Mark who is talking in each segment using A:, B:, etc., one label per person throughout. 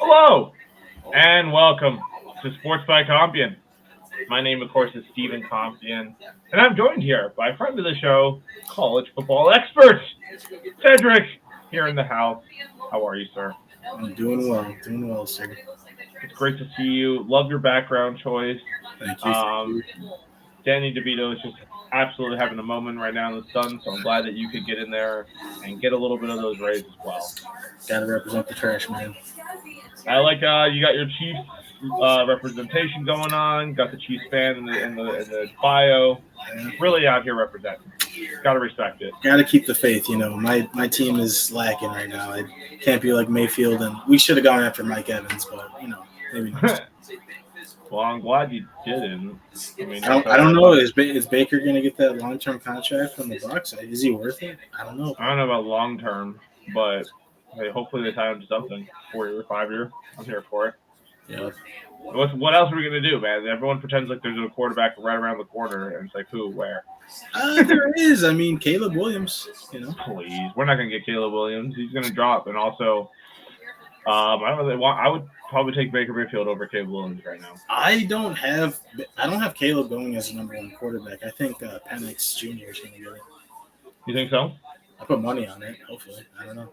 A: Hello, and welcome to Sports by Compion. My name, of course, is Stephen Compion, and I'm joined here by a friend of the show, college football expert, Cedric, here in the house. How are you, sir?
B: I'm doing well, sir.
A: It's great to see you. Love your background choice.
B: Thank you, thank
A: Um,
B: you.
A: Danny DeVito is just absolutely having a moment right now in the sun, so I'm glad that you could get in there and get a little bit of those Rays as well.
B: Gotta represent the trash man.
A: I like you got your Chiefs representation going on. Got the Chiefs fan in the bio.
B: Yeah.
A: Really out here representing. Got to respect it.
B: Gotta keep the faith. My team is lacking right now. I can't be like Mayfield, and we should have gone after Mike Evans, but maybe next time.
A: Well, I'm glad you didn't. I mean,
B: I don't know. Is Baker gonna get that long term contract from the Bucks? Is he worth it? I don't know.
A: I don't know about long term, but hey, hopefully they tie him to something. 4 year, 5 year. I'm here for it.
B: Yeah.
A: What else are we gonna do, man? Everyone pretends like there's a quarterback right around the corner, and it's like who, where?
B: There is. I mean, Caleb Williams.
A: Please, we're not gonna get Caleb Williams. He's gonna drop, and also, I don't really want. I would probably take Baker Mayfield over Caleb Williams right now.
B: I don't have Caleb going as the number one quarterback. I think Penix Jr. is gonna get it.
A: You think so?
B: I put money on it. Hopefully, I don't know.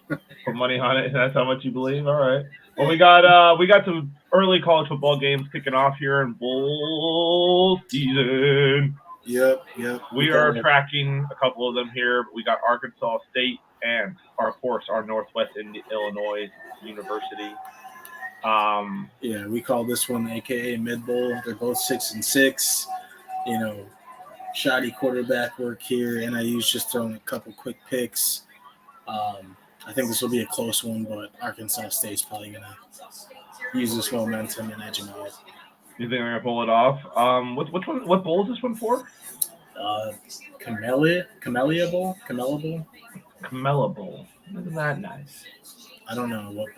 A: Put money on it. That's how much you believe. All right. Well, we got some early college football games kicking off here in bowl season.
B: Yep.
A: We are tracking a couple of them here. We got Arkansas State and, of course, our Northwest Illinois University.
B: Yeah, we call this one AKA Mid Bowl. They're both 6-6. Shoddy quarterback work here. NIU's just throwing a couple quick picks. I think this will be a close one, but Arkansas State's probably gonna use this momentum and edge them out.
A: You think they're gonna pull it off? What bowl is this one for?
B: Camellia Bowl.
A: Camella Bowl. Isn't that nice?
B: I don't know what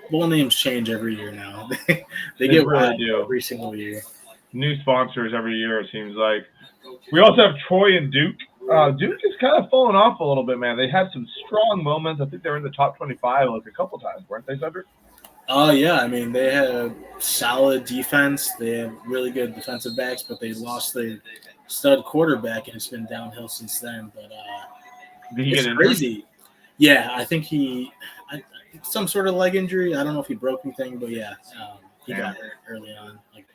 B: bowl names change every year now. they
A: They
B: get
A: really
B: wild
A: do.
B: every single year.
A: New sponsors every year, it seems like. We also have Troy and Duke. Duke is kind of falling off a little bit, man. They had some strong moments. I think they were in the top 25 like a couple times, weren't they, Cedric?
B: Yeah. I mean, they have solid defense. They have really good defensive backs, but they lost their stud quarterback, and it's been downhill since then. But
A: Did he
B: it's
A: get injured?
B: crazy. Yeah, I think some sort of leg injury. I don't know if he broke anything, but yeah, he got hurt early on. Like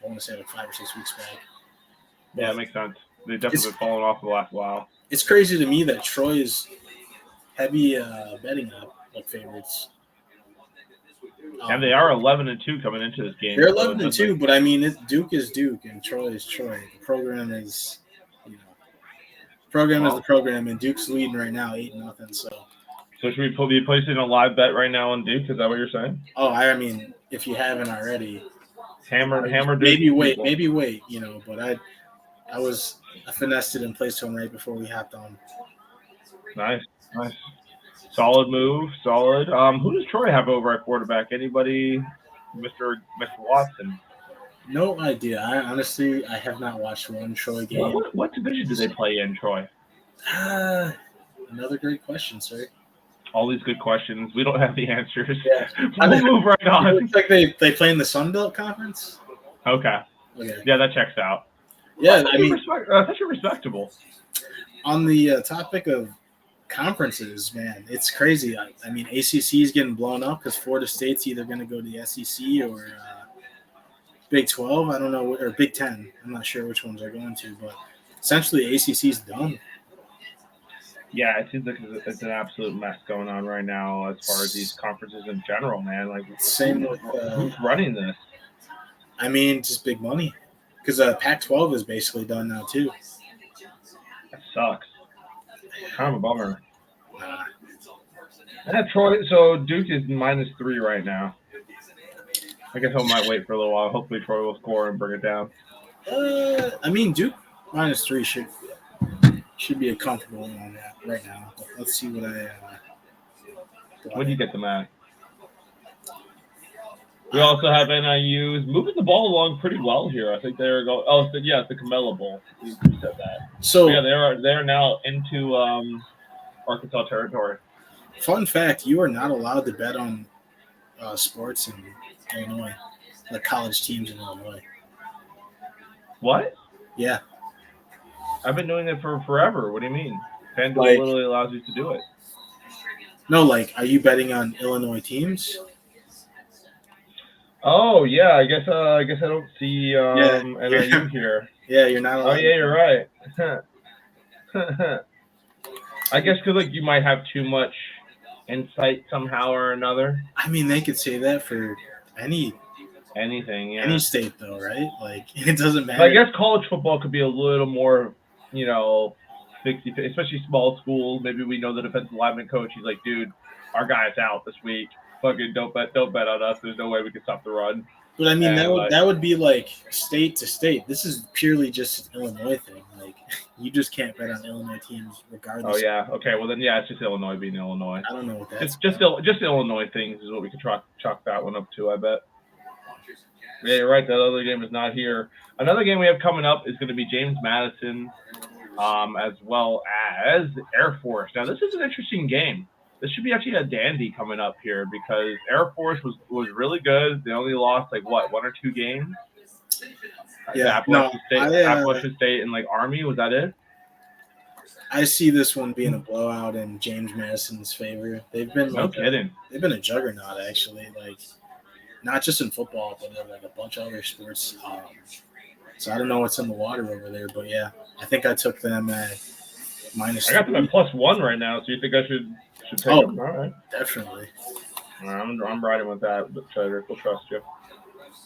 B: I want to say 5 or 6 weeks back.
A: Yeah, it makes sense. They've definitely been falling off the last while.
B: It's crazy to me that Troy is heavy betting up like favorites.
A: And they are 11-2 coming into this game.
B: They're 11-2, but I mean, Duke is Duke and Troy is Troy. The program is, is the program, and Duke's leading right now 8-0. So
A: should we be placing a live bet right now on Duke? Is that what you're saying?
B: Oh, I mean, if you haven't already,
A: hammer Duke.
B: Maybe wait. But I finessed it and placed one right before we hopped on.
A: Nice. Solid move. Solid. Who does Troy have over at quarterback? Anybody? Mr. Watson?
B: No idea. I honestly have not watched one Troy game.
A: What division do they play in, Troy?
B: Another great question, sir.
A: All these good questions. We don't have the answers.
B: Yeah.
A: We'll move right on.
B: It looks like they play in the Sun Belt Conference.
A: Okay. Yeah, that checks out.
B: Yeah,
A: that's actually respectable.
B: On the topic of conferences, man, it's crazy. I mean, ACC is getting blown up because Florida State's either going to go to the SEC or Big 12. I don't know, or Big 10. I'm not sure which ones they're going to, but essentially ACC's done.
A: Yeah, it seems like it's an absolute mess going on right now as far as these conferences in general, man. Like,
B: same with
A: who's running this?
B: I mean, just big money. Because Pac-12 is basically done now, too.
A: That sucks. Kind of a bummer. Troy, so Duke is -3 right now. I guess I might wait for a little while. Hopefully Troy will score and bring it down.
B: I mean, Duke -3 should be a comfortable one on that right now. But let's see what
A: When do you get them at? We also have NIU's moving the ball along pretty well here. I think they're going. Oh, it's the Camella Bowl. You said that.
B: So
A: yeah, they're now into Arkansas territory.
B: Fun fact: you are not allowed to bet on sports in Illinois, like college teams in Illinois.
A: What?
B: Yeah.
A: I've been doing it for forever. What do you mean? FanDuel
B: Like-
A: literally allows you to do it.
B: No, like, are you betting on Illinois teams?
A: Oh yeah, I guess I don't see NIU here.
B: Yeah, you're not allowed.
A: Oh yeah, you're right. I guess because like you might have too much insight somehow or another.
B: I mean, they could say that for
A: Anything, yeah.
B: any state, though, right? Like, it doesn't matter.
A: But I guess college football could be a little more, 60, especially small schools. Maybe we know the defensive lineman coach. He's like, dude, our guy's out this week. Fucking don't bet on us. There's no way we can stop the run.
B: But I mean, that would be like state to state. This is purely just an Illinois thing. Like, you just can't bet on Illinois teams regardless.
A: Oh yeah. Okay. Well then, yeah, it's just Illinois being Illinois.
B: I don't know what that's.
A: Just Illinois things is what we could chalk that one up to. I bet. Yeah, you're right. That other game is not here. Another game we have coming up is going to be James Madison, as well as Air Force. Now this is an interesting game. This should be actually a dandy coming up here because Air Force was really good. They only lost like one or two games.
B: Yeah,
A: Appalachian State and like Army. Was that it?
B: I see this one being a blowout in James Madison's favor. They've been they've been a juggernaut actually. Like not just in football, but in like a bunch of other sports. So I don't know what's in the water over there, but yeah, I think I took them at minus.
A: I got them at +1 right now. So you think I should take them? All right,
B: definitely.
A: All right, I'm riding with that, but Cedric, we'll trust you.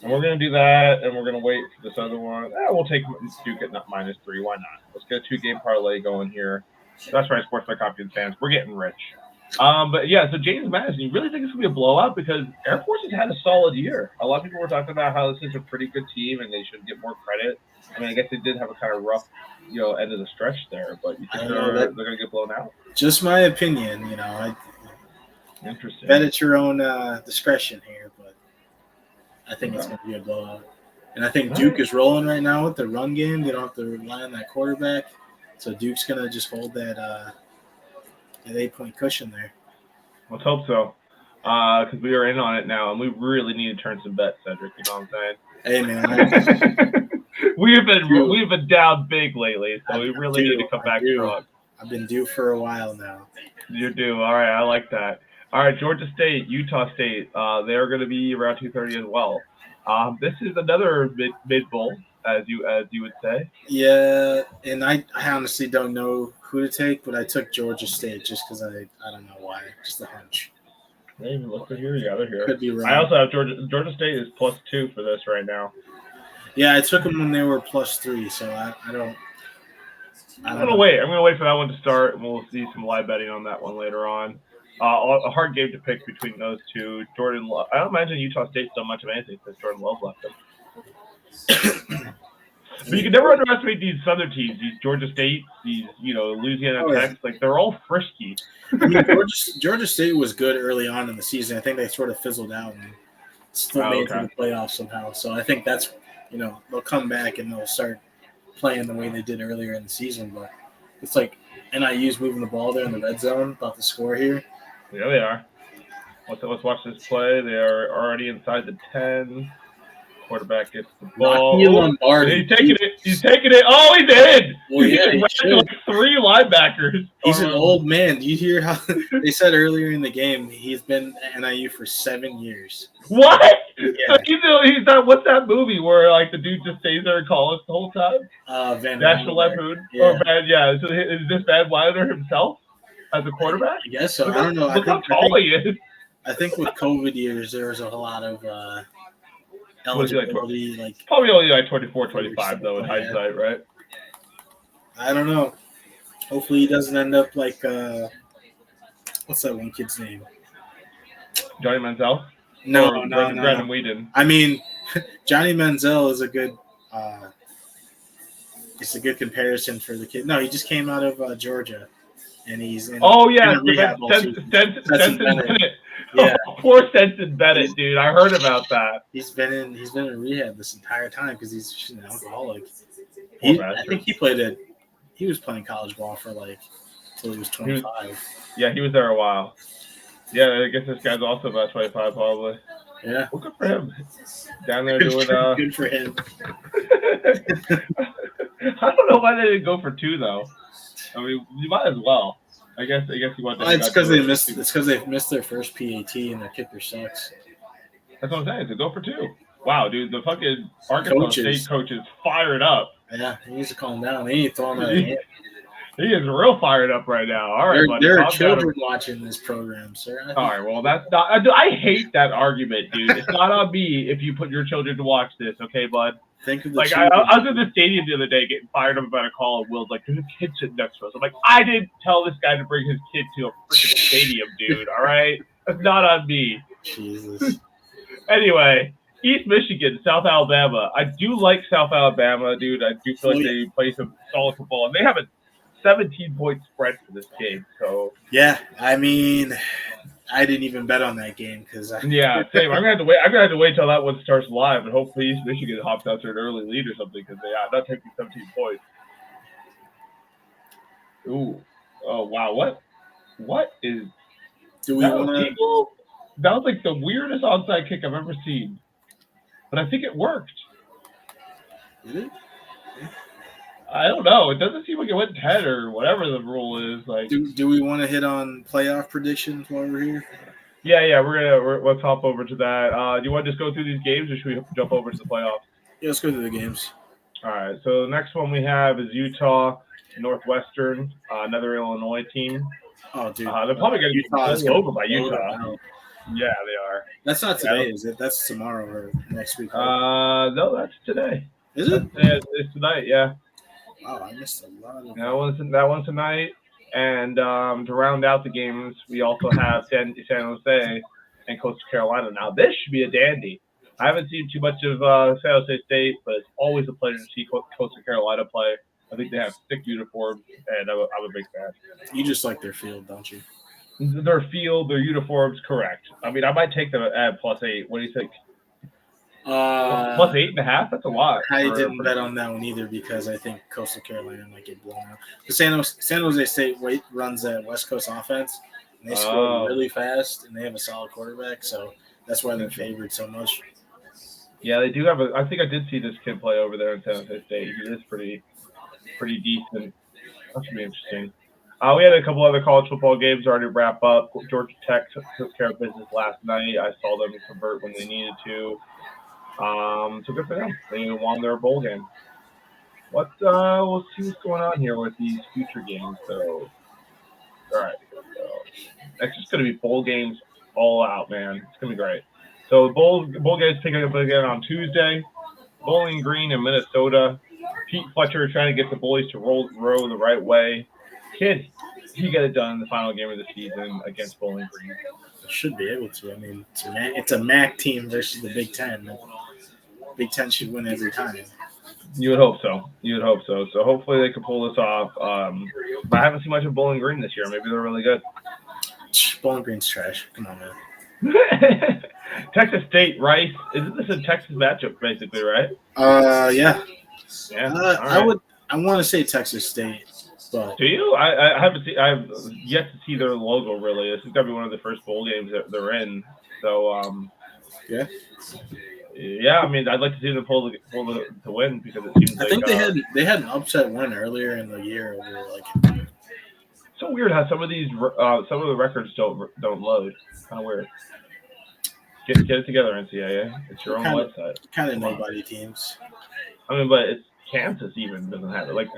A: And we're going to do that, and we're going to wait for this other one. We'll take Duke at -3. Why not? Let's get a 2-game parlay going here. That's right, Sports by Compton fans. We're getting rich. But, yeah, so James Madison, you really think it's going to be a blowout? Because Air Force has had a solid year. A lot of people were talking about how this is a pretty good team, and they should get more credit. I mean, I guess they did have a kind of rough, end of the stretch there. But you think they're going to get blown out?
B: Just my opinion,
A: Interesting.
B: Bet at your own discretion here, but I think it's going to be a blowout. And I think Duke is rolling right now with the run game. They don't have to rely on that quarterback. So Duke's going to just hold that 8-point cushion there.
A: Let's hope so. Because we are in on it now, and we really need to turn some bets, Cedric. You know what I'm saying?
B: Hey, man.
A: We've been down big lately, so we really need to come back strong.
B: I've been due for a while now.
A: You do. All right, I like that. All right, Georgia State, Utah State. They're going to be around 2:30 as well. This is another mid bowl, as you would say.
B: Yeah, and I honestly don't know who to take, but I took Georgia State just because I don't know why, just a hunch.
A: Maybe look at here, the other here.
B: Could be wrong.
A: I also have Georgia State is +2 for this right now.
B: Yeah, I took them when they were +3, so I'm
A: gonna wait. I'm gonna wait for that one to start, and we'll see some live betting on that one later on. A hard game to pick between those two. Jordan Love. I don't imagine Utah State so much of anything since Jordan Love left them. But you can never underestimate these Southern teams. These Georgia State, these Louisiana Tech. Like they're all frisky.
B: I mean, Georgia State was good early on in the season. I think they sort of fizzled out and still made it to the playoffs somehow. So I think that's they'll come back and they'll start playing the way they did earlier in the season. But it's like NIU's moving the ball there in the red zone. About to score here.
A: Yeah, they are. Let's watch this play. They are already inside the 10. Quarterback gets the ball.
B: Lombardi.
A: He's taking it. Oh, he's in.
B: Well, yeah,
A: he's like 3 linebackers.
B: He's an old man. Do you hear how they said earlier in the game he's been at NIU for 7 years?
A: What?
B: Yeah.
A: So he's not. What's that movie where like the dude just stays there in college the whole time? National Lampoon.
B: Yeah.
A: So is this Van Wilder himself as a quarterback?
B: I guess so. I don't know.
A: Look how tall he is.
B: I think with COVID years there was a lot of eligibility,
A: probably only like 24, 25 though in hindsight, right?
B: I don't know. Hopefully he doesn't end up like what's that one kid's name?
A: Johnny Manziel?
B: No.
A: Brandon Whedon.
B: I mean, Johnny Manziel is a good it's a good comparison for the kid. No, he just came out of Georgia and he's in
A: Stetson Bennett. Yeah. Oh, poor Stetson Bennett, dude. I heard about that.
B: He's been in rehab this entire time because he's an alcoholic. I think he was playing college ball for till he was 25.
A: He was there a while. Yeah, I guess this guy's also about 25, probably.
B: Yeah.
A: Well, good for him. Down there doing.
B: Good for him.
A: I don't know why they didn't go for 2 though. I mean, you might as well. I guess you want them.
B: It's because they missed. It's because they missed their first PAT and their kicker sucks.
A: That's what I'm saying. So go for 2. Wow, dude, the fucking Arkansas State coach is fired up.
B: Yeah, he needs to calm down. He ain't throwing that hand.
A: He is real fired up right now. All right, buddy.
B: There are children watching this program, sir.
A: All right, well, that's not. I hate that argument, dude. It's not on me if you put your children to watch this, okay, bud?
B: Think of the
A: like I was in the stadium the other day getting fired up about a call, and Will's like, "There's a kid sitting next to us." I'm like, "I didn't tell this guy to bring his kid to a freaking stadium, dude. All right, that's not on me."
B: Jesus.
A: Anyway, East Michigan, South Alabama. I do like South Alabama, dude. I do feel like they play some solid football, and they have a 17-point spread for this game. So
B: yeah, I mean, I didn't even bet on that game because
A: yeah, same. I'm gonna have to wait. I'm gonna have to wait till that one starts live, and hopefully East Michigan hops out to an early lead or something because they are not taking 17 points. Ooh, oh wow, what is?
B: Do we want
A: to? That was like the weirdest onside kick I've ever seen, but I think it worked.
B: Did it?
A: I don't know. It doesn't seem like it went 10 or whatever the rule is. Like,
B: do we want to hit on playoff predictions while we're here?
A: Yeah. Let's hop over to that. Do you want to just go through these games, or should we jump over to the playoffs?
B: Yeah, let's go through the games.
A: All right. So the next one we have is Utah Northwestern, another Illinois team.
B: Oh, dude,
A: they're probably going to get pulled over by Utah. Yeah, they are.
B: That's not today, is it? That's tomorrow or next week.
A: Right? No, that's today.
B: Is it?
A: It's tonight. Yeah.
B: Wow, I missed a lot of
A: that one's tonight. And to round out the games, we also have San Jose and Coastal Carolina. Now, this should be a dandy. I haven't seen too much of San Jose State, but it's always a pleasure to see Coastal Carolina play. I think they have sick uniforms, and I'm a big fan.
B: You just like their field, don't you?
A: Their field, their uniforms, correct. I mean, I might take them at +8. What do you think? +8.5? That's a lot.
B: I didn't bet on that one either because I think Coastal Carolina might get blown out. The San Jose State runs that West Coast offense, and they score really fast, and they have a solid quarterback, so that's why they're favored so much.
A: Yeah, they do have I think I did see this kid play over there in San Jose State. He is pretty decent. That should be interesting. We had a couple other college football games already wrap up. Georgia Tech took care of business last night. I saw them convert when they needed to. So good for them. They won their bowl game. We'll see what's going on here with these future games. So, all right. So, it's just going to be bowl games all out, man. It's going to be great. So, bowl games picking up again on Tuesday. Bowling Green in Minnesota. Pete Fletcher trying to get the boys to row the right way. Kid, he got it done in the final game of the season against Bowling Green.
B: Should be able to. I mean, it's a MAC team versus the Big Ten. Big Ten should win every time.
A: You would hope so. So hopefully they can pull this off. But I haven't seen much of Bowling Green this year. Maybe they're really good.
B: Bowling Green's trash. Come on, man.
A: Texas State, Rice. Isn't this a Texas matchup, basically, right?
B: Yeah.
A: Yeah.
B: Right. I want to say Texas State. But
A: do you? I haven't seen. I've yet to see their logo. Really, this is gonna be one of the first bowl games that they're in. So,
B: yeah.
A: Yeah, I mean, I'd like to see them pull the win because it seems
B: I think they had an upset win earlier in the year. It's
A: so weird how some of the records don't load. Kind of weird. Get it together, NCAA. It's your own website.
B: Kind of nobody teams.
A: I mean, but it's Kansas even doesn't have it. Like,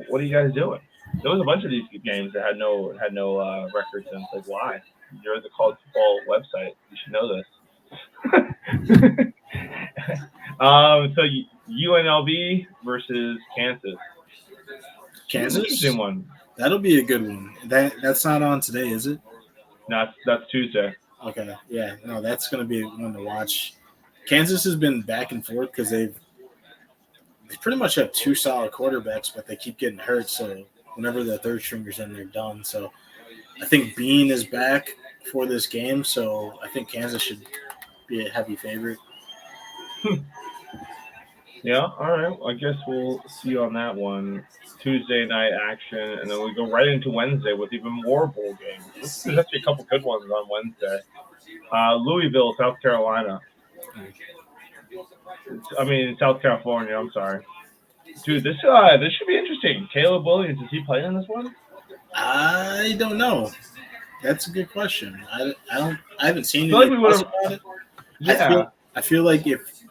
A: what are you guys doing? There was a bunch of these games that had no records, and it's like, why? You're the college football website. You should know this. So UNLV versus Kansas. Interesting one.
B: That'll be a good one. That's not on today, is it?
A: No, that's Tuesday.
B: Okay, yeah, no, that's going to be one to watch. Kansas has been back and forth because they pretty much have two solid quarterbacks, but they keep getting hurt. So whenever the third stringer's in, they're done. So I think Bean is back for this game, so I think Kansas should be a heavy favorite.
A: Yeah, all right. I guess we'll see you on that one. Tuesday night action, and then we go right into Wednesday with even more bowl games. There's actually a couple good ones on Wednesday. Louisville, South Carolina. South California. I'm sorry, dude. This should be interesting. Caleb Williams, is he playing in this one?
B: I don't know. That's a good question. I haven't seen
A: I feel like
B: any
A: we would
B: buzz
A: have.
B: about it.
A: Yeah,
B: I feel like if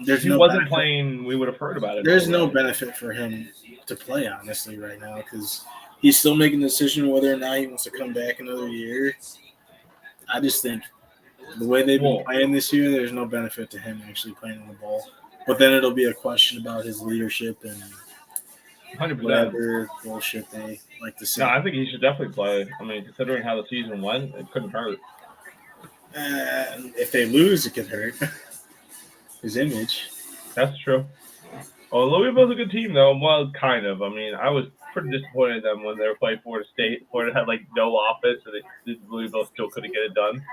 A: if
B: there's
A: he
B: no
A: wasn't
B: benefit,
A: playing, we would have heard about it.
B: there's
A: Though,
B: no
A: right?
B: benefit for him to play honestly right now because he's still making the decision whether or not he wants to come back another year. I just think the way they've been
A: Well,
B: playing this year, there's no benefit to him actually playing on the ball. But then it'll be a question about his leadership and
A: 100%.
B: whatever bullshit they like to
A: No,
B: say.
A: I think he should definitely play. I mean, considering how the season went, it couldn't hurt.
B: If they lose, it could hurt his image.
A: That's true. Oh, Louisville's a good team, though. Well, kind of. I mean, I was pretty disappointed in them when they were playing Florida State. Florida had like no offense, and Louisville still couldn't get it done.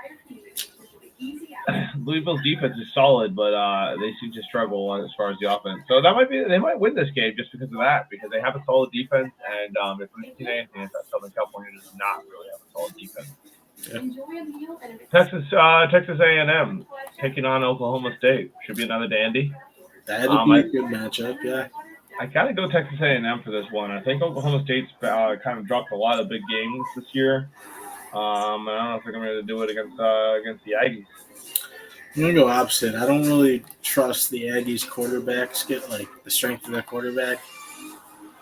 A: Louisville's defense is solid, but they seem to struggle as far as the offense. So they might win this game just because of that, because they have a solid defense, and if we've seen anything, it's that Southern California does not really have a solid defense. Yeah. Texas A&M taking on Oklahoma State should be another dandy.
B: That'd be a good matchup, yeah.
A: I gotta go Texas A&M for this one. I think Oklahoma State's kind of dropped a lot of big games this year. I don't know if they're going to do it against the Aggies.
B: I'm gonna go opposite. I don't really trust the Aggies quarterbacks get like the strength of their quarterback.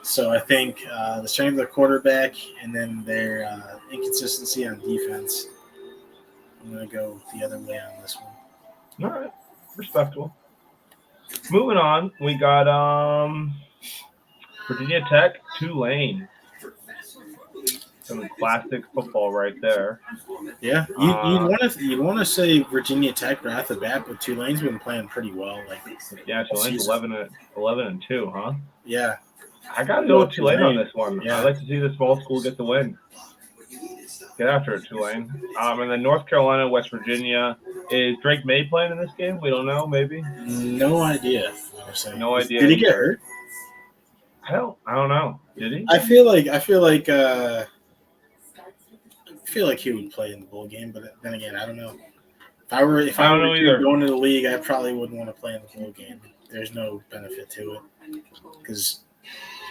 B: So I think the strength of their quarterback and then their inconsistency on defense. I'm gonna go the other way on this one.
A: All right, respectable. Moving on, we got Virginia Tech, Tulane. Some classic football right there.
B: Yeah, you'd want to say Virginia Tech right off the bat, but Tulane's been playing pretty well.
A: Tulane's 11-2, huh?
B: Yeah,
A: I gotta go with Tulane on this one.
B: Yeah.
A: I'd like to see the small school get the win. Get after it, Tulane. And then North Carolina, West Virginia. Is Drake May playing in this game? We don't know. Maybe.
B: No idea.
A: No idea.
B: Did he get hurt?
A: I don't know. Did he?
B: I feel like he would play in the bowl game, but then again, I don't know. If I were going to the league, I probably wouldn't want to play in the bowl game. There's no benefit to it because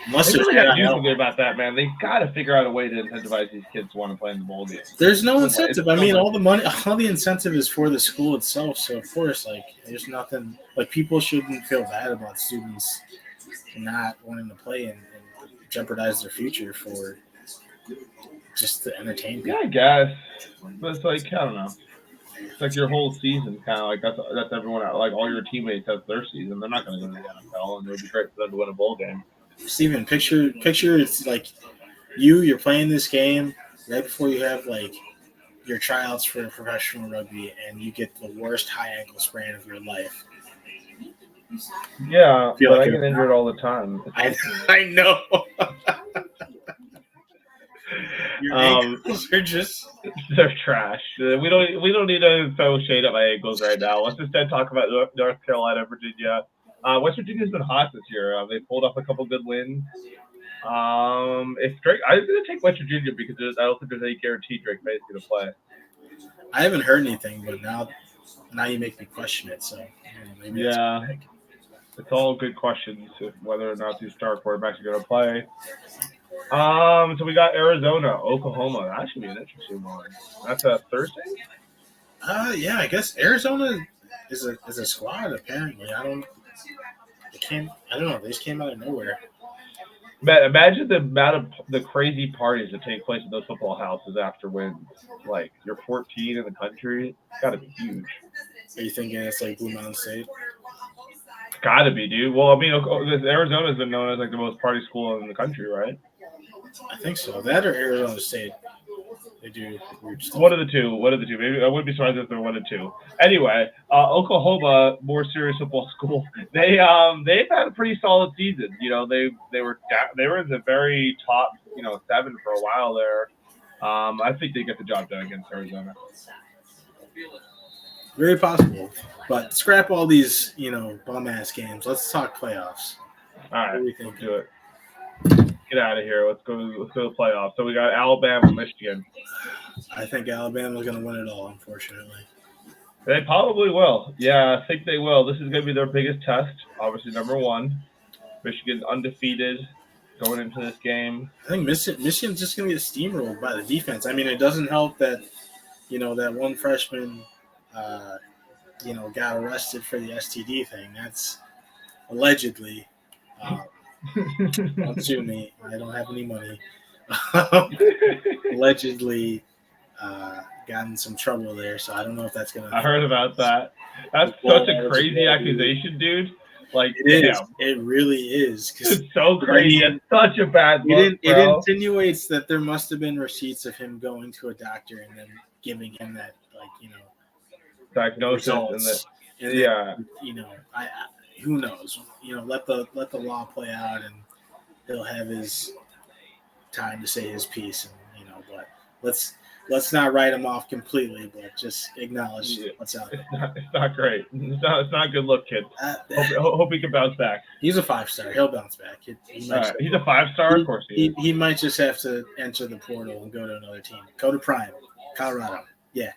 B: unless
A: they really got to do something about that, man. They got to figure out a way to incentivize these kids to want to play in the bowl game.
B: There's no incentive. I mean, all the incentive is for the school itself. So of course, there's nothing. People shouldn't feel bad about students not wanting to play and jeopardize their future for just to entertain people.
A: Yeah, I guess. But it's I don't know. It's like your whole season, kind of like that's everyone out. Like all your teammates have their season. They're not going to go to the NFL, and it would be great for them to win a bowl game.
B: Steven, picture it's like you're playing this game right before you have your tryouts for professional rugby, and you get the worst high ankle sprain of your life.
A: Yeah, but I get injured all the time.
B: I know. Your ankles are
A: they're trash. We don't need to throw shade at my ankles right now. Let's instead talk about North Carolina, Virginia. West Virginia's been hot this year. They pulled off a couple good wins. If Drake, I'm going to take West Virginia because I don't think there's any guarantee Drake May is going to play.
B: I haven't heard anything, but now you make me question it. So maybe
A: it's all good questions whether or not these star quarterbacks are going to play. So we got Arizona, Oklahoma. That should be an interesting one. That's a Thursday?
B: Yeah, I guess Arizona is a squad apparently. I don't know. They just came out of nowhere.
A: Man, imagine the amount of the crazy parties that take place in those football houses after wins. Like you're 14 in the country. It's got to be huge.
B: Are you thinking it's like Blue Mountain State?
A: It's got to be, dude. Well, I mean, Arizona's been known as the most party school in the country, right?
B: I think so. That or Arizona State. They do weird stuff.
A: One of the two. Maybe I wouldn't be surprised if they're 1 and 2. Anyway, Oklahoma, more serious football school. They've had a pretty solid season. They were in the very top 7 for a while there. I think they get the job done against Arizona.
B: Very possible. But scrap all these, bum ass games. Let's talk playoffs.
A: All right,
B: What do
A: let's do it. Get out of here. Let's go to the playoffs. So we got Alabama, Michigan.
B: I think Alabama's going to win it all, unfortunately.
A: They probably will. Yeah, I think they will. This is going to be their biggest test. Obviously, number one. Michigan's undefeated going into this game.
B: I think Michigan's just going to get steamrolled by the defense. I mean, it doesn't help that, that one freshman, got arrested for the STD thing. That's allegedly. Don't sue me. I don't have any money. Allegedly got in some trouble there, so I don't know if that's going to...
A: I heard about that. That's such a crazy accusation, dude. Like,
B: it is. It really is.
A: It's so crazy. It's such a bad look,
B: It insinuates that there must have been receipts of him going to a doctor and then giving him that,
A: diagnosis.
B: Results. And then, I who knows? Let the law play out, and he'll have his time to say his piece. And but let's not write him off completely, but just acknowledge what's out there.
A: It's not great. It's not a good look, kid. Hope he can bounce back.
B: He's a 5-star. He'll bounce back.
A: He's a 5-star, of course.
B: He might just have to enter the portal and go to another team. Go to Prime, Colorado. Yeah.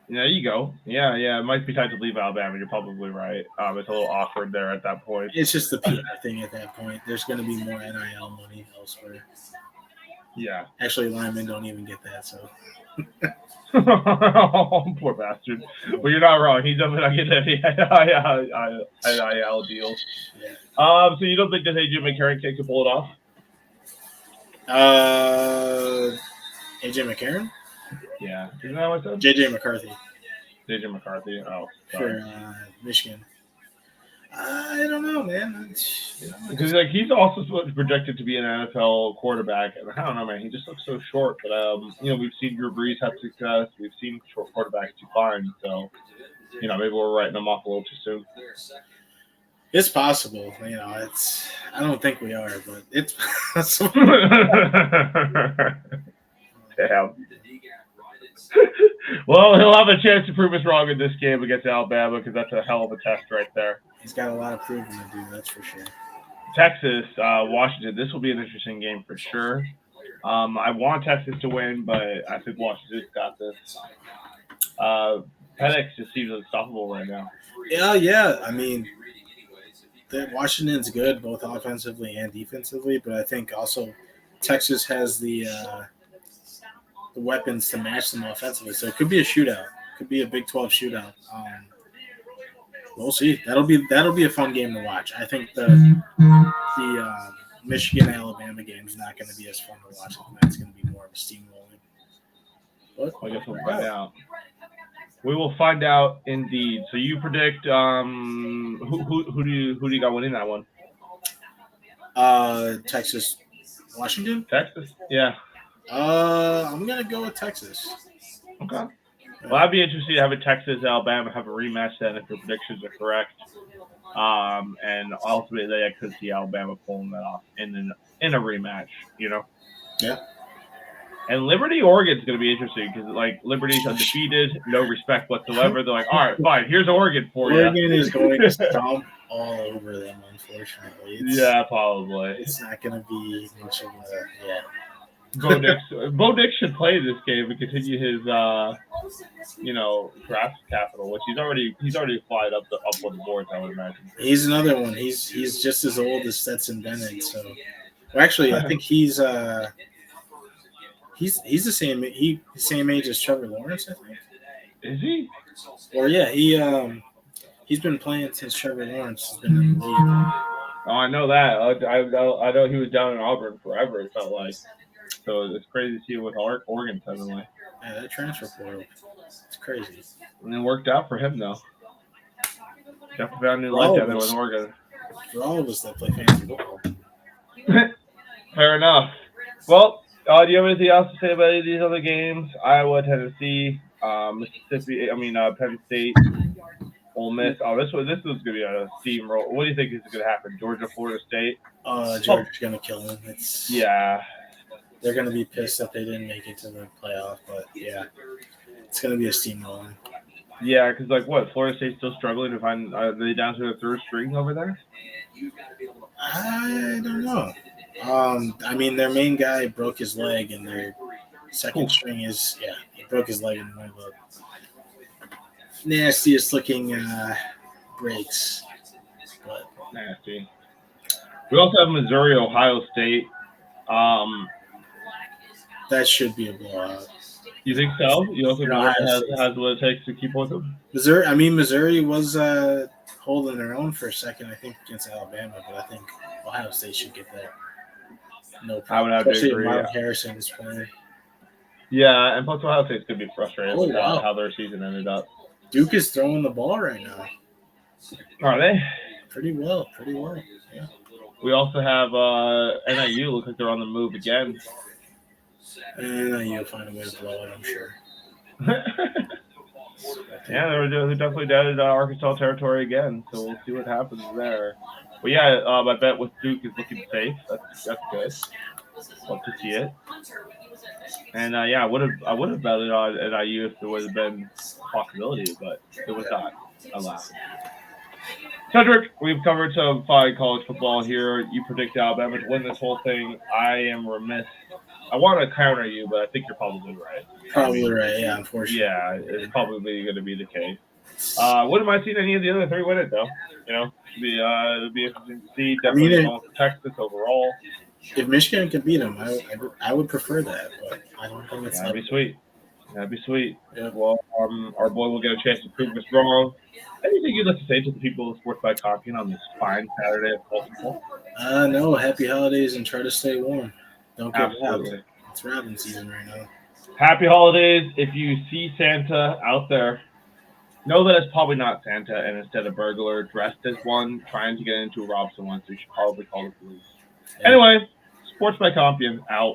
A: There you go. Yeah. It might be time to leave Alabama. You're probably right. It's a little awkward there at that point.
B: It's just the PR thing at that point. There's going to be more NIL money elsewhere.
A: Yeah.
B: Actually, linemen don't even get that, so.
A: Poor bastard. Well, you're not wrong. He's definitely not getting any NIL deals. Yeah. So you don't think that AJ McCarron can pull it off?
B: AJ McCarron?
A: Yeah. Isn't that what I said?
B: JJ McCarthy.
A: JJ McCarthy. Oh,
B: sorry. For Michigan. I don't know, man.
A: Because he's also projected to be an NFL quarterback, and I don't know, man. He just looks so short. But we've seen Drew Brees have success. We've seen short quarterbacks do fine. So, maybe we're writing them off a little too soon.
B: It's possible. I don't think we are, but it's possible.
A: Damn. Well, he'll have a chance to prove us wrong in this game against Alabama because that's a hell of a test right there.
B: He's got a lot of proving to do, that's for sure.
A: Texas, Washington. This will be an interesting game for sure. I want Texas to win, but I think Washington's got this. Penix just seems unstoppable right now.
B: Yeah. I mean, Washington's good both offensively and defensively, but I think also Texas has the weapons to match them offensively. So it could be a shootout. It could be a Big 12 shootout. We'll see. That'll be a fun game to watch. I think the Michigan-Alabama game is not going to be as fun to watch. I think that's going to be more of a steamrolling. But
A: I guess we'll find out. We will find out indeed. So you predict who do you got winning that one?
B: Texas, Washington.
A: Texas, yeah.
B: I'm gonna go with Texas.
A: Okay. Well, I'd be interested to have a Texas-Alabama have a rematch then if your predictions are correct. And ultimately, I could see Alabama pulling that off in a rematch.
B: Yeah.
A: And Liberty, Oregon's going to be interesting because, Liberty's undefeated, no respect whatsoever. They're like, all right, fine, here's Oregon for you.
B: Oregon is going to stomp all over them, unfortunately.
A: Yeah, probably.
B: It's not going to be much of a, yeah.
A: Bo Nix should play this game and continue his, draft capital, which he's already flying up on the boards, I would imagine.
B: He's another one. He's just as old as Stetson Bennett. So, well, actually, I think he's the same age as Trevor Lawrence. I think.
A: Is he?
B: Or yeah, he's been playing since Trevor Lawrence has been in the league.
A: Oh, I know that. I know he was down in Auburn forever. It felt like. So it's crazy to see it with Oregon suddenly.
B: Yeah, that transfer portal. It's crazy.
A: And it worked out for him, though. Definitely found a new life down there with Oregon.
B: For all of us that play fantasy football.
A: Fair enough. Well, do you have anything else to say about any of these other games? Iowa, Tennessee, Mississippi, Penn State, Ole Miss. Oh, this was going to be a steamroll. What do you think is going to happen? Georgia, Florida State?
B: Georgia's going to kill them.
A: Yeah.
B: They're going to be pissed that they didn't make it to the playoff, but yeah, it's going to be a steamroller.
A: Yeah, because like what? Florida State's still struggling to find. Are they down to the third string over there?
B: I don't know. I mean, their main guy broke his leg, and their second string is he broke his leg in one of the nastiest looking breaks. But
A: Nasty. We also have Missouri, Ohio State. Um,
B: that should be a blowout.
A: you think so? You don't think
B: No,
A: Missouri has what it takes to keep with them?
B: Missouri was holding their own for a second, I think, against Alabama, but I think Ohio State should get that. No problem.
A: I would have to
B: Especially
A: agree.
B: if Mark Harrison is playing.
A: Yeah, and plus Ohio State's going to be frustrated with
B: wow.
A: how their season ended up.
B: Duke is throwing the ball right now.
A: Are they?
B: Pretty well. Yeah.
A: We also have NIU. Looks like they're on the move again.
B: And NIU find a way to blow it, I'm sure.
A: Yeah, they're definitely down in Arkansas territory again, so we'll see what happens there. But yeah, my bet with Duke is looking safe. That's good. Love to see it. And yeah, I would have betted on NIU if there would have been a possibility, but it was not allowed. Cedric, we've covered some fine college football here. You predict Alabama to win this whole thing. I am remiss. I want to counter you, but I think you're probably right.
B: Probably right, yeah, unfortunately.
A: Yeah, it's probably going to be the case. Wouldn't mind seeing any of the other three win it, though. You know, it'd be interesting to see. Definitely going for Texas overall.
B: If Michigan could beat them, I would prefer that, but I don't think it's
A: That'd be sweet. That'd be sweet.
B: Yeah.
A: Well, our boy will get a chance to prove us wrong. Anything you'd like to say to the people of Sports by Compion on this fine Saturday of college football?
B: No, happy holidays and try to stay warm. Don't get
A: Absolutely.
B: robbed. It's robbing season right now.
A: Happy holidays. If you see Santa out there, know that it's probably not Santa and instead a burglar dressed as one trying to get into a rob someone, so you should probably call the police. Anyway, Sports by Compion out.